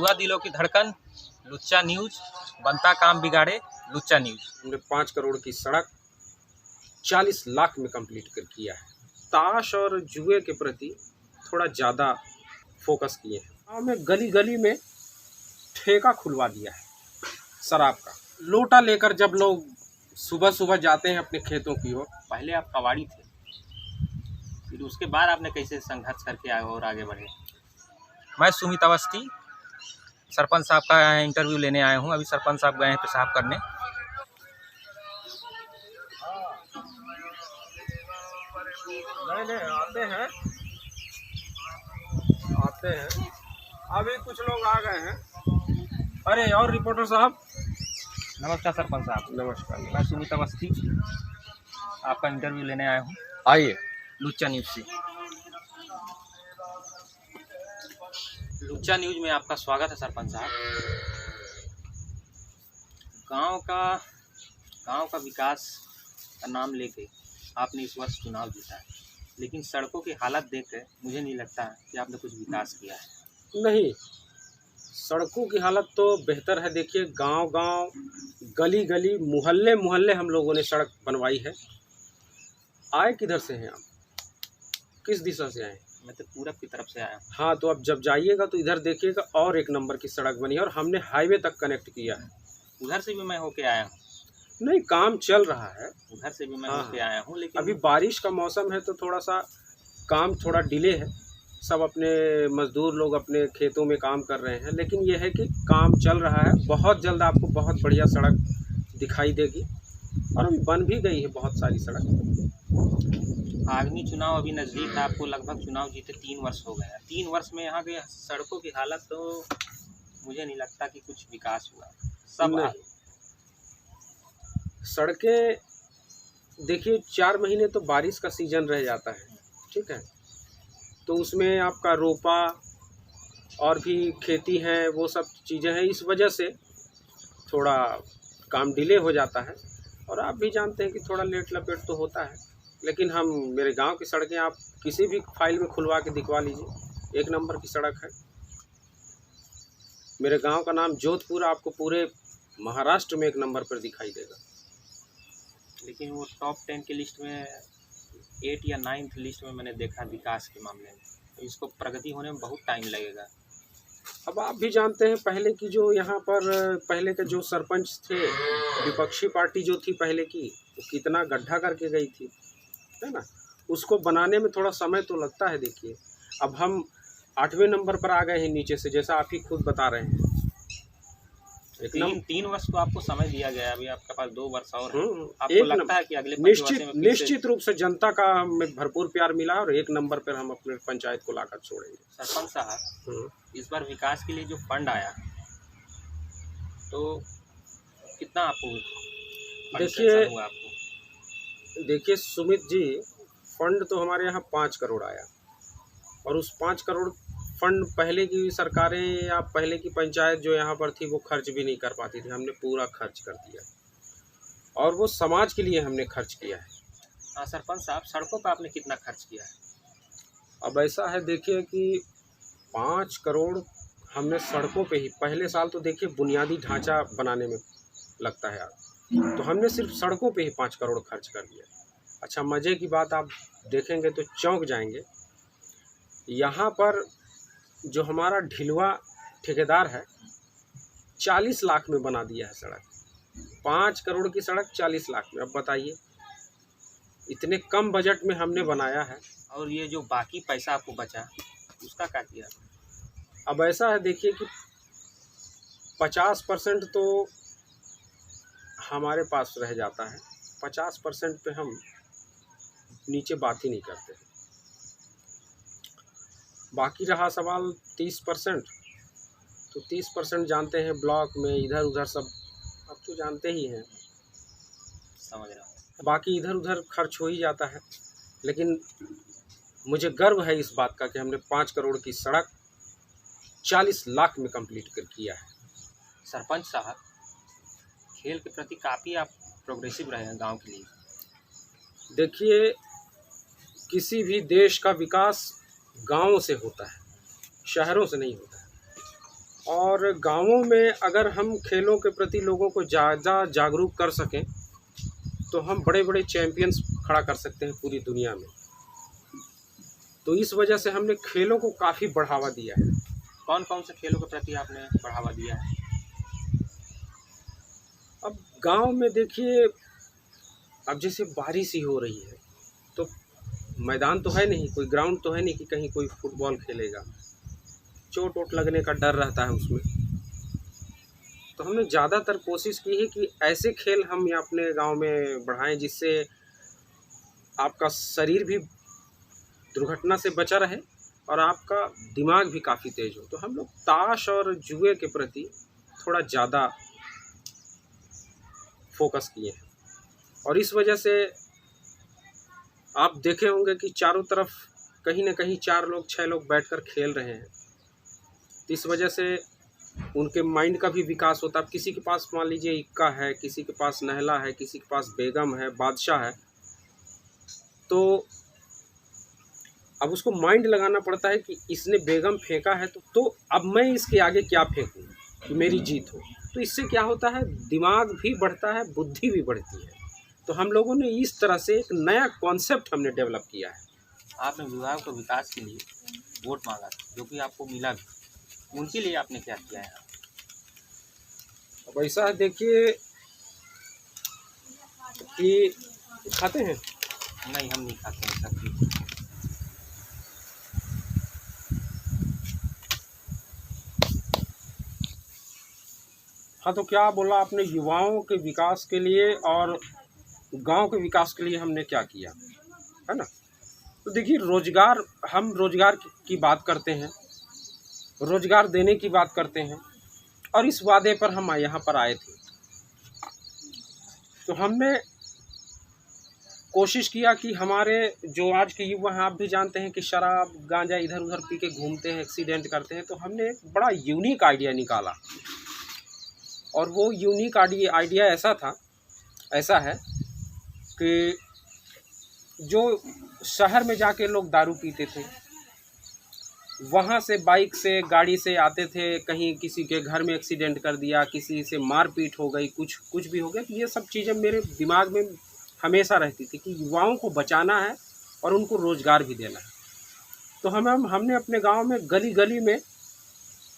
युवा दिलों की धड़कन, लुच्चा न्यूज, बनता काम बिगाड़े लुच्चा न्यूज। हमने 5 करोड़ की सड़क 40 लाख में कंप्लीट कर किया है। ताश और जुए के प्रति थोड़ा ज़्यादा फोकस किए हैं। गाँव में गली गली में ठेका खुलवा दिया है शराब का। लोटा लेकर जब लोग सुबह सुबह जाते हैं अपने खेतों की ओर। पहले आप कबाड़ी थे, फिर उसके बाद आपने कैसे संघर्ष करके आए और आगे बढ़े? मैं सुमित अवस्थी सरपंच साहब का इंटरव्यू लेने आया हूँ। अभी सरपंच साहब गए हैं पेशाब करने। नहीं आते हैं अभी कुछ लोग आ गए हैं। अरे और रिपोर्टर साहब। नमस्कार सरपंच साहब। नमस्कार। मैं सुमित अवस्थी आपका इंटरव्यू लेने आया हूँ आइए। लुच्चा न्यूज से। लुच्चा न्यूज में आपका स्वागत है सरपंच साहब। गांव का विकास का नाम लेके आपने इस वर्ष चुनाव जीता है, लेकिन सड़कों की हालत देखकर मुझे नहीं लगता कि आपने कुछ विकास किया है। नहीं, सड़कों की हालत तो बेहतर है। देखिए, गांव गांव, गली गली, मोहल्ले मोहल्ले हम लोगों ने सड़क बनवाई है। आए किधर से हैं आप? किस दिशा से आए? मैं तो पूरब की तरफ से आया हूँ। हाँ, तो अब जब जाइएगा तो इधर देखिएगा, और 1 नंबर की सड़क बनी है और हमने हाईवे तक कनेक्ट किया है। उधर से भी मैं होके आया हूँ। नहीं, काम चल रहा है। उधर से भी मैं हाँ, होके आया हूँ, लेकिन अभी बारिश का मौसम है तो थोड़ा सा काम थोड़ा डिले है। सब अपने मजदूर लोग अपने खेतों में काम कर रहे हैं, लेकिन यह है कि काम चल रहा है। बहुत जल्द आपको बहुत बढ़िया सड़क दिखाई देगी और अभी बन भी गई है बहुत सारी सड़क। आगामी चुनाव अभी नज़दीक है। आपको लगभग चुनाव जीते 3 वर्ष हो गए हैं। 3 वर्ष में यहाँ के सड़कों की हालत तो मुझे नहीं लगता कि कुछ विकास हुआ। सब सड़कें देखिए, 4 महीने तो बारिश का सीजन रह जाता है, ठीक है, तो उसमें आपका रोपा और भी खेती है, वो सब चीज़ें हैं। इस वजह से थोड़ा काम डिले हो जाता है और आप भी जानते हैं कि थोड़ा लेट लपेट तो होता है। लेकिन मेरे गांव की सड़कें आप किसी भी फाइल में खुलवा के दिखवा लीजिए, 1 नंबर की सड़क है। मेरे गांव का नाम जोधपुर आपको पूरे महाराष्ट्र में 1 नंबर पर दिखाई देगा। लेकिन वो टॉप 10 की लिस्ट में 8 या 9th लिस्ट में मैंने देखा विकास के मामले में। तो इसको प्रगति होने में बहुत टाइम लगेगा। अब आप भी जानते हैं, पहले की जो यहाँ पर पहले के जो सरपंच थे, विपक्षी पार्टी जो थी पहले की, वो कितना गड्ढा करके गई थी, है ना। उसको बनाने में थोड़ा समय तो लगता है। देखिए, अब हम 8वें नंबर पर आ गए हैं नीचे से, जैसा आप ही खुद बता रहे हैं। 3 वर्ष तो आपको समय दिया गया है, अभी आपके पास 2 वर्ष और है। आपको लगता है कि अगले 5 वर्ष में निश्चित रूप से जनता का हमें भरपूर प्यार मिला और 1 नंबर पर हम अपने पंचायत को लाकर छोड़ेंगे। सरपंच साहब, इस बार विकास के लिए जो फंड आया तो कितना आपको हुआ? देखिए सुमित जी, फंड तो हमारे यहाँ 5 करोड़ आया और उस 5 करोड़ फंड पहले की सरकारें या पहले की पंचायत जो यहाँ पर थी वो खर्च भी नहीं कर पाती थी। हमने पूरा खर्च कर दिया और वो समाज के लिए हमने खर्च किया है। हाँ सरपंच साहब, सड़कों पर आपने कितना खर्च किया है? अब ऐसा है, देखिए कि 5 करोड़ हमने सड़कों पे ही, पहले साल तो देखिए बुनियादी ढांचा बनाने में लगता है, तो हमने सिर्फ सड़कों पे ही 5 करोड़ खर्च कर दिया। अच्छा, मज़े की बात आप देखेंगे तो चौंक जाएंगे। यहाँ पर जो हमारा ढिलवा ठेकेदार है, 40 लाख में बना दिया है सड़क। 5 करोड़ की सड़क 40 लाख में। अब बताइए, इतने कम बजट में हमने बनाया है। और ये जो बाकी पैसा आपको बचा उसका क्या किया? अब ऐसा है, देखिए कि 50% तो हमारे पास रह जाता है, 50% पे हम नीचे बात ही नहीं करते। बाकी रहा सवाल 30%, तो 30% जानते हैं ब्लॉक में इधर उधर सब अब तो जानते ही हैं, समझ रहा हूँ। बाकी इधर उधर खर्च हो ही जाता है। लेकिन मुझे गर्व है इस बात का कि हमने 5 करोड़ की सड़क 40 लाख में कंप्लीट कर किया है। सरपंच साहब, खेल के प्रति काफ़ी आप प्रोग्रेसिव रहे हैं गांव के लिए। देखिए, किसी भी देश का विकास गांवों से होता है, शहरों से नहीं होता है। और गांवों में अगर हम खेलों के प्रति लोगों को ज़्यादा जागरूक कर सकें तो हम बड़े बड़े चैंपियंस खड़ा कर सकते हैं पूरी दुनिया में। तो इस वजह से हमने खेलों को काफ़ी बढ़ावा दिया है। कौन कौन से खेलों के प्रति आपने बढ़ावा दिया है? अब गांव में देखिए, अब जैसे बारिश ही हो रही है तो मैदान तो है नहीं, कोई ग्राउंड तो है नहीं कि कहीं कोई फुटबॉल खेलेगा, चोट वोट लगने का डर रहता है उसमें। तो हमने ज़्यादातर कोशिश की है कि ऐसे खेल हम यहाँ अपने गांव में बढ़ाएं जिससे आपका शरीर भी दुर्घटना से बचा रहे और आपका दिमाग भी काफ़ी तेज हो। तो हम लोग ताश और जुए के प्रति थोड़ा ज़्यादा फोकस किए हैं और इस वजह से आप देखे होंगे कि चारों तरफ कहीं ना कहीं 4 लोग 6 लोग बैठकर खेल रहे हैं। इस वजह से उनके माइंड का भी विकास होता है। अब किसी के पास मान लीजिए इक्का है, किसी के पास नहला है, किसी के पास बेगम है, बादशाह है, तो अब उसको माइंड लगाना पड़ता है कि इसने बेगम फेंका है तो अब मैं इसके आगे क्या फेंकूं कि मेरी जीत हो। तो इससे क्या होता है, दिमाग भी बढ़ता है, बुद्धि भी बढ़ती है। तो हम लोगों ने इस तरह से एक नया कॉन्सेप्ट हमने डेवलप किया है। आपने विभाग को विकास के लिए वोट मांगा था, जो कि आपको मिला भी, उनके लिए आपने क्या किया है? अब ऐसा है देखिए कि खाते हैं, नहीं हम नहीं खाते हैं सब्जी। हाँ, तो क्या बोला आपने, युवाओं के विकास के लिए और गांव के विकास के लिए हमने क्या किया है ना। तो देखिए, रोजगार, हम रोजगार की बात करते हैं, रोजगार देने की बात करते हैं और इस वादे पर हम यहाँ पर आए थे। तो हमने कोशिश किया कि हमारे जो आज के युवा हैं, आप भी जानते हैं कि शराब गांजा इधर उधर पी के घूमते हैं, एक्सीडेंट करते हैं। तो हमने एक बड़ा यूनिक आइडिया निकाला और वो यूनिक आइडिया ऐसा है कि जो शहर में जाके लोग दारू पीते थे, वहाँ से बाइक से गाड़ी से आते थे, कहीं किसी के घर में एक्सीडेंट कर दिया, किसी से मारपीट हो गई, कुछ भी हो गया। तो ये सब चीज़ें मेरे दिमाग में हमेशा रहती थी कि युवाओं को बचाना है और उनको रोज़गार भी देना है। तो हमने अपने गांव में गली गली में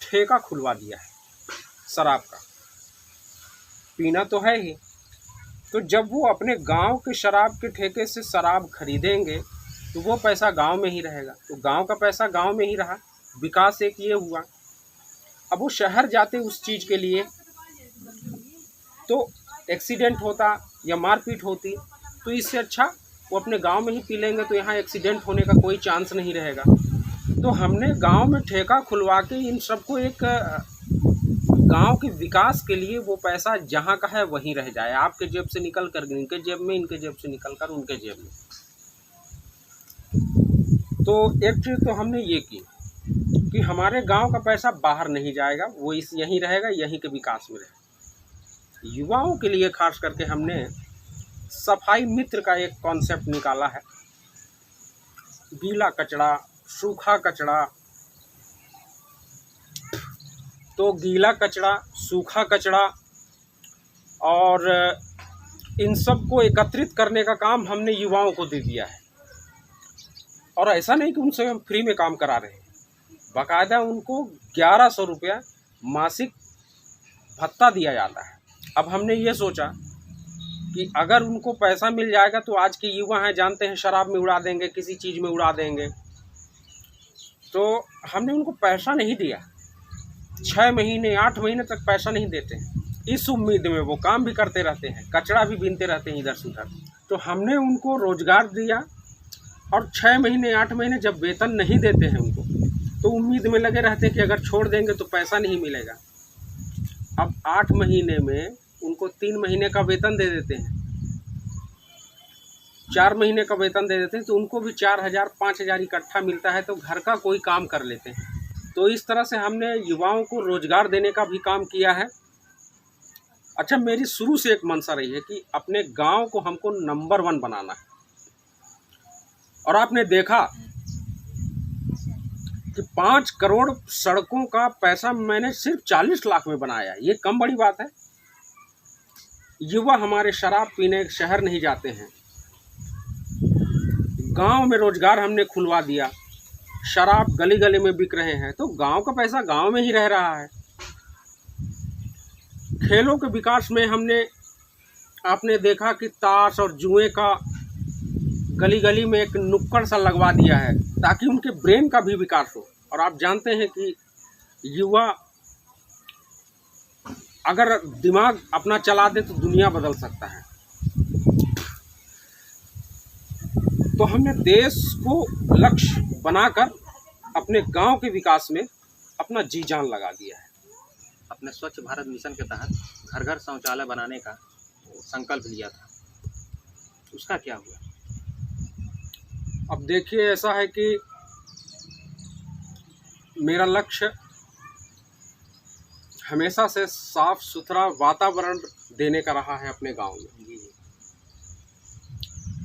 ठेका खुलवा दिया है शराब का। पीना तो है ही, तो जब वो अपने गांव के शराब के ठेके से शराब खरीदेंगे तो वो पैसा गांव में ही रहेगा। तो गांव का पैसा गांव में ही रहा, विकास एक ये हुआ। अब वो शहर जाते उस चीज़ के लिए तो एक्सीडेंट होता या मारपीट होती, तो इससे अच्छा वो अपने गांव में ही पी लेंगे, तो यहाँ एक्सीडेंट होने का कोई चांस नहीं रहेगा। तो हमने गांव में ठेका खुलवा के इन सबको एक गांव के विकास के लिए वो पैसा जहाँ का है वहीं रह जाए, आपके जेब से निकल कर इनके जेब में, इनके जेब से निकल कर उनके जेब में। तो एक चीज़ तो हमने ये की कि हमारे गांव का पैसा बाहर नहीं जाएगा, वो यहीं रहेगा, यहीं के विकास में रहेगा। युवाओं के लिए खास करके हमने सफाई मित्र का एक कॉन्सेप्ट निकाला है। गीला कचरा, सूखा कचरा, तो गीला कचरा, सूखा कचरा और इन सब को एकत्रित करने का काम हमने युवाओं को दे दिया है। और ऐसा नहीं कि उनसे हम फ्री में काम करा रहे हैं, बाकायदा उनको 1100 रुपया मासिक भत्ता दिया जाता है। अब हमने ये सोचा कि अगर उनको पैसा मिल जाएगा तो आज के युवा हैं, जानते हैं शराब में उड़ा देंगे, किसी चीज़ में उड़ा देंगे, तो हमने उनको पैसा नहीं दिया। 6 महीने 8 महीने तक पैसा नहीं देते हैं, इस उम्मीद में वो काम भी करते रहते हैं, कचरा भी बीनते रहते हैं इधर से उधर। तो हमने उनको रोज़गार दिया और 6 महीने 8 महीने जब वेतन नहीं देते हैं उनको, तो उम्मीद में लगे रहते हैं कि अगर छोड़ देंगे तो पैसा नहीं मिलेगा। अब 8 महीने में उनको 3 महीने का वेतन दे देते हैं, 4 महीने का वेतन दे देते हैं, तो उनको भी 4000 5000 इकट्ठा मिलता है, तो घर का कोई काम कर लेते हैं। तो इस तरह से हमने युवाओं को रोज़गार देने का भी काम किया है। अच्छा, मेरी शुरू से एक मंशा रही है कि अपने गांव को हमको नंबर 1 बनाना है। और आपने देखा कि 5 करोड़ सड़कों का पैसा मैंने सिर्फ 40 लाख में बनाया। ये कम बड़ी बात है? युवा हमारे शराब पीने शहर नहीं जाते हैं, गांव में रोजगार हमने खुलवा दिया, शराब गली गली में बिक रहे हैं, तो गांव का पैसा गांव में ही रह रहा है। खेलों के विकास में हमने, आपने देखा कि ताश और जुए का गली गली में एक नुक्कड़ सा लगवा दिया है ताकि उनके ब्रेन का भी विकास हो। और आप जानते हैं कि युवा अगर दिमाग अपना चला दे तो दुनिया बदल सकता है। तो हमने देश को लक्ष्य बनाकर अपने गांव के विकास में अपना जी जान लगा दिया है। अपने स्वच्छ भारत मिशन के तहत घर घर शौचालय बनाने का संकल्प लिया था, उसका क्या हुआ? अब देखिए, ऐसा है कि मेरा लक्ष्य हमेशा से साफ सुथरा वातावरण देने का रहा है अपने गांव में।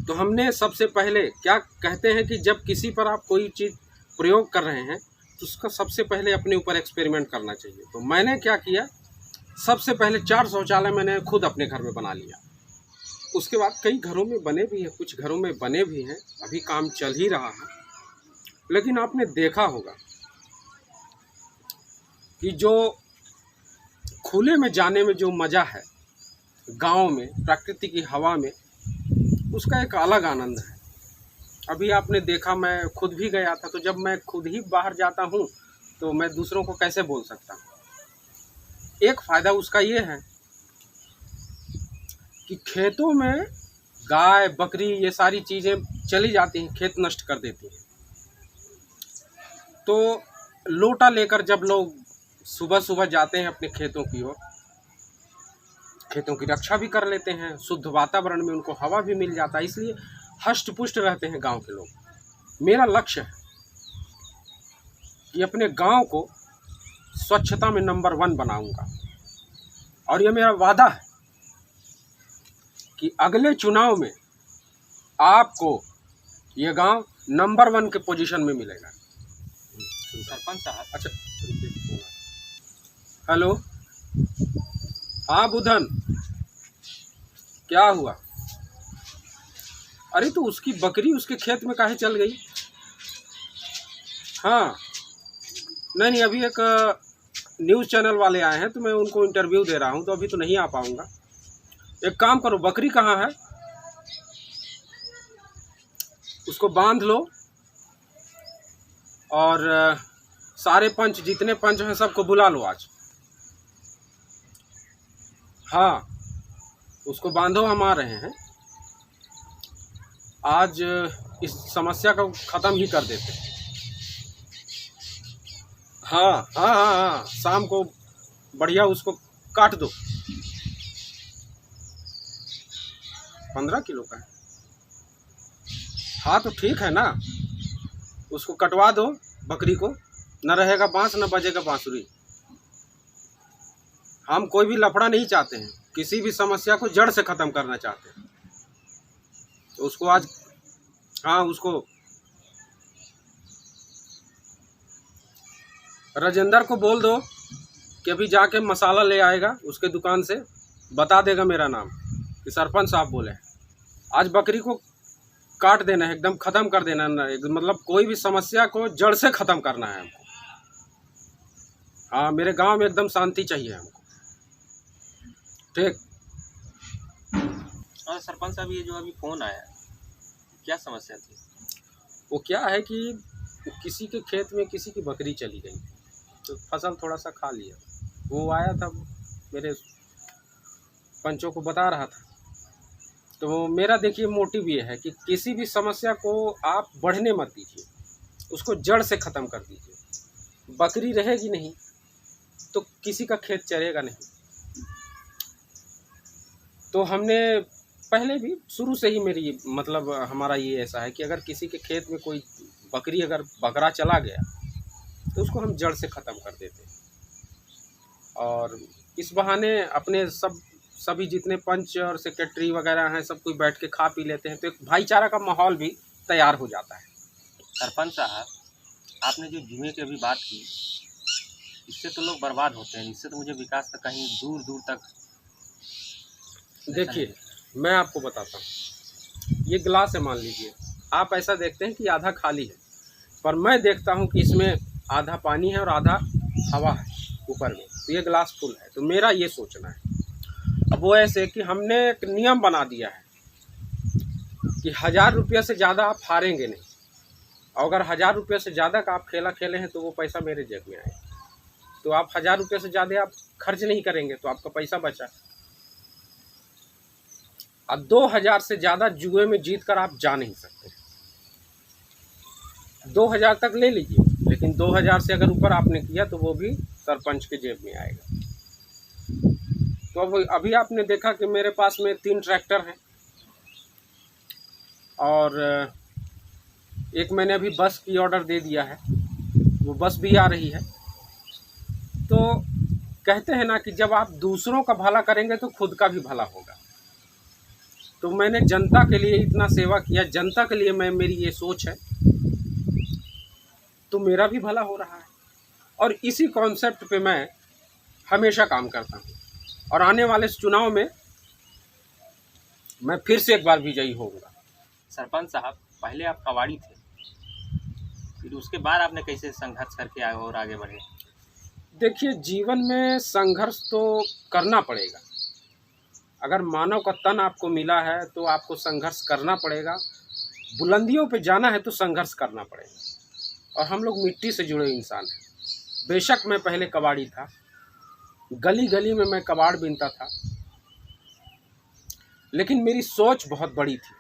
तो हमने सबसे पहले, क्या कहते हैं कि जब किसी पर आप कोई चीज़ प्रयोग कर रहे हैं तो उसका सबसे पहले अपने ऊपर एक्सपेरिमेंट करना चाहिए। तो मैंने क्या किया, सबसे पहले 4 शौचालय मैंने खुद अपने घर में बना लिया। उसके बाद कई घरों में बने भी हैं, कुछ घरों में बने भी हैं, अभी काम चल ही रहा है। लेकिन आपने देखा होगा कि जो खुले में जाने में जो मज़ा है गांव में, प्रकृति की हवा में, उसका एक अलग आनंद है। अभी आपने देखा, मैं खुद भी गया था, तो जब मैं खुद ही बाहर जाता हूँ तो मैं दूसरों को कैसे बोल सकता हूँ। एक फ़ायदा उसका ये है कि खेतों में गाय बकरी ये सारी चीज़ें चली जाती हैं, खेत नष्ट कर देती हैं। तो लोटा लेकर जब लोग सुबह सुबह जाते हैं अपने खेतों की ओर, खेतों की रक्षा भी कर लेते हैं, शुद्ध वातावरण में उनको हवा भी मिल जाता है, इसलिए हष्ट पुष्ट रहते हैं गांव के लोग। मेरा लक्ष्य है कि अपने गांव को स्वच्छता में नंबर 1 बनाऊंगा, और ये मेरा वादा है कि अगले चुनाव में आपको ये गांव नंबर 1 के पोजीशन में मिलेगा। सरपंच साहब, अच्छा, हेलो, हाँ बुधन, क्या हुआ? अरे तो उसकी बकरी उसके खेत में काहे चल गई? हाँ, नहीं, अभी एक न्यूज़ चैनल वाले आए हैं तो मैं उनको इंटरव्यू दे रहा हूँ, तो अभी तो नहीं आ पाऊँगा। एक काम करो, बकरी कहाँ है, उसको बांध लो और सारे पंच, जितने पंच हैं सबको बुला लो आज। हाँ, उसको बांधो, हम आ रहे हैं आज, इस समस्या को ख़त्म ही कर देते हैं। हाँ हाँ हाँ हाँ, शाम को बढ़िया उसको काट दो। 15 किलो का है? हाँ तो ठीक है ना, उसको कटवा दो बकरी को, न रहेगा बांस न बजेगा बांसुरी। हम कोई भी लफड़ा नहीं चाहते हैं, किसी भी समस्या को जड़ से ख़त्म करना चाहते हैं। तो उसको आज, हाँ, उसको राजेंद्र को बोल दो कि अभी जाके मसाला ले आएगा उसके दुकान से, बता देगा मेरा नाम कि सरपंच साहब बोले। आज बकरी को काट देना है, एकदम ख़त्म कर देना है, मतलब कोई भी समस्या को जड़ से ख़त्म करना है हमको। हाँ, मेरे गांव में एकदम शांति चाहिए हमको। ठीक। और सरपंच साहब, ये जो अभी फ़ोन आया, क्या समस्या थी? वो क्या है कि किसी के खेत में किसी की बकरी चली गई, तो फसल थोड़ा सा खा लिया। वो आया था, मेरे पंचों को बता रहा था। तो मेरा देखिए मोटिव ये है कि किसी भी समस्या को आप बढ़ने मत दीजिए, उसको जड़ से ख़त्म कर दीजिए। बकरी रहेगी नहीं तो किसी का खेत चरेगा नहीं। तो हमने पहले भी शुरू से ही, मेरी मतलब हमारा ये ऐसा है कि अगर किसी के खेत में कोई बकरी, अगर बकरा चला गया तो उसको हम जड़ से ख़त्म कर देते हैं। और इस बहाने अपने सभी जितने पंच और सेक्रेटरी वगैरह हैं, सब कोई बैठ के खा पी लेते हैं, तो एक भाईचारा का माहौल भी तैयार हो जाता है। सरपंच साहब, आपने जो जुए की अभी बात की, इससे तो लोग बर्बाद होते हैं, इससे तो मुझे विकास का कहीं दूर दूर तक। देखिए, मैं आपको बताता हूँ, ये गिलास है, मान लीजिए आप ऐसा देखते हैं कि आधा खाली है, पर मैं देखता हूँ कि इसमें आधा पानी है और आधा हवा है ऊपर में, तो ये गिलास फुल है। तो मेरा ये सोचना है, अब वो ऐसे कि हमने एक नियम बना दिया है कि 1000 रुपये से ज़्यादा आप हारेंगे नहीं, और अगर 1000 रुपये से ज़्यादा का आप खेला खेले हैं तो वो पैसा मेरे जेब में आएगा। तो आप 1000 रुपये से ज़्यादा आप खर्च नहीं करेंगे तो आपका पैसा बचा। अब 2000 से ज़्यादा जुए में जीत कर आप जा नहीं सकते। 2000 तक ले लीजिए, लेकिन 2000 से अगर ऊपर आपने किया तो वो भी सरपंच के जेब में आएगा। तो अब अभी आपने देखा कि मेरे पास में 3 ट्रैक्टर हैं और एक मैंने अभी बस की ऑर्डर दे दिया है, वो बस भी आ रही है। तो कहते हैं ना कि जब आप दूसरों का भला करेंगे तो खुद का भी भला होगा। तो मैंने जनता के लिए इतना सेवा किया, जनता के लिए मेरी ये सोच है, तो मेरा भी भला हो रहा है। और इसी कॉन्सेप्ट पे मैं हमेशा काम करता हूँ, और आने वाले चुनाव में मैं फिर से एक बार विजयी होऊंगा। सरपंच साहब, पहले आप कबाड़ी थे, फिर उसके बाद आपने कैसे संघर्ष करके आए और आगे बढ़े? देखिए, जीवन में संघर्ष तो करना पड़ेगा। अगर मानव का तन आपको मिला है तो आपको संघर्ष करना पड़ेगा। बुलंदियों पे जाना है तो संघर्ष करना पड़ेगा। और हम लोग मिट्टी से जुड़े इंसान हैं। बेशक मैं पहले कबाड़ी था, गली गली में मैं कबाड़ बीनता था, लेकिन मेरी सोच बहुत बड़ी थी,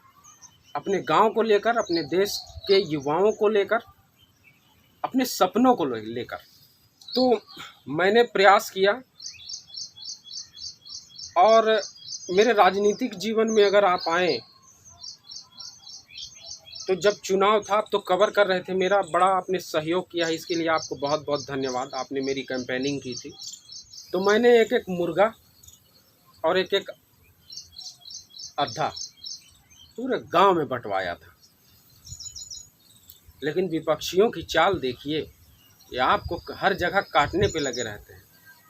अपने गांव को लेकर, अपने देश के युवाओं को लेकर, अपने सपनों को लेकर। तो मैंने प्रयास किया, और मेरे राजनीतिक जीवन में अगर आप आए तो जब चुनाव था तो कवर कर रहे थे, मेरा बड़ा आपने सहयोग किया है, इसके लिए आपको बहुत बहुत धन्यवाद। आपने मेरी कैंपेनिंग की थी, तो मैंने एक एक मुर्गा और एक एक अद्धा पूरे गांव में बंटवाया था। लेकिन विपक्षियों की चाल देखिए, ये आपको हर जगह काटने पे लगे रहते हैं।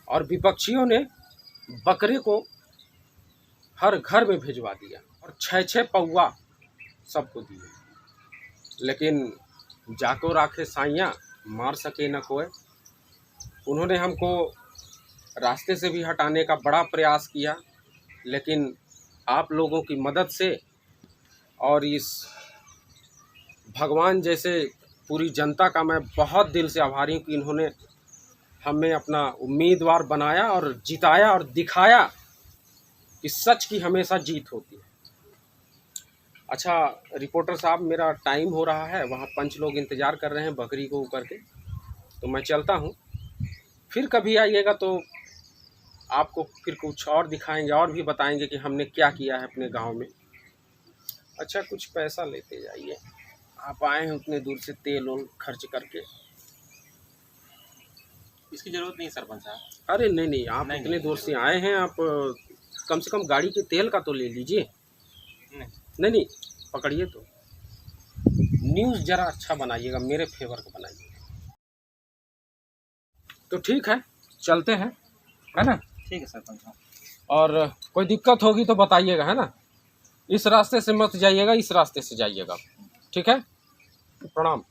और विपक्षियों ने बकरे को हर घर में भिजवा दिया और 6-6 पौवा सबको दिए। लेकिन जाको राखे साइयाँ, मार सके न कोई। उन्होंने हमको रास्ते से भी हटाने का बड़ा प्रयास किया, लेकिन आप लोगों की मदद से और इस भगवान जैसे पूरी जनता का मैं बहुत दिल से आभारी हूँ कि इन्होंने हमें अपना उम्मीदवार बनाया और जिताया और दिखाया कि सच की हमेशा जीत होती है। अच्छा रिपोर्टर साहब, मेरा टाइम हो रहा है, वहाँ पंच लोग इंतज़ार कर रहे हैं बकरी को ऊपर के, तो मैं चलता हूँ। फिर कभी आइएगा तो आपको फिर कुछ और दिखाएंगे और भी बताएंगे कि हमने क्या किया है अपने गांव में। अच्छा, कुछ पैसा लेते जाइए, आप आए हैं उतने दूर से तेल ओल खर्च करके। इसकी ज़रूरत नहीं सरपंच साहब। अरे नहीं नहीं, आप इतने दूर से आए हैं, आप कम से कम गाड़ी के तेल का तो ले लीजिए। नहीं नहीं, पकड़िए तो। न्यूज़ ज़रा अच्छा बनाइएगा, मेरे फेवर का बनाइएगा। तो ठीक है, चलते हैं, है ना? ठीक है सरपंच साहब। और कोई दिक्कत होगी तो बताइएगा, है ना? इस रास्ते से मत जाइएगा, इस रास्ते से जाइएगा, ठीक है? प्रणाम।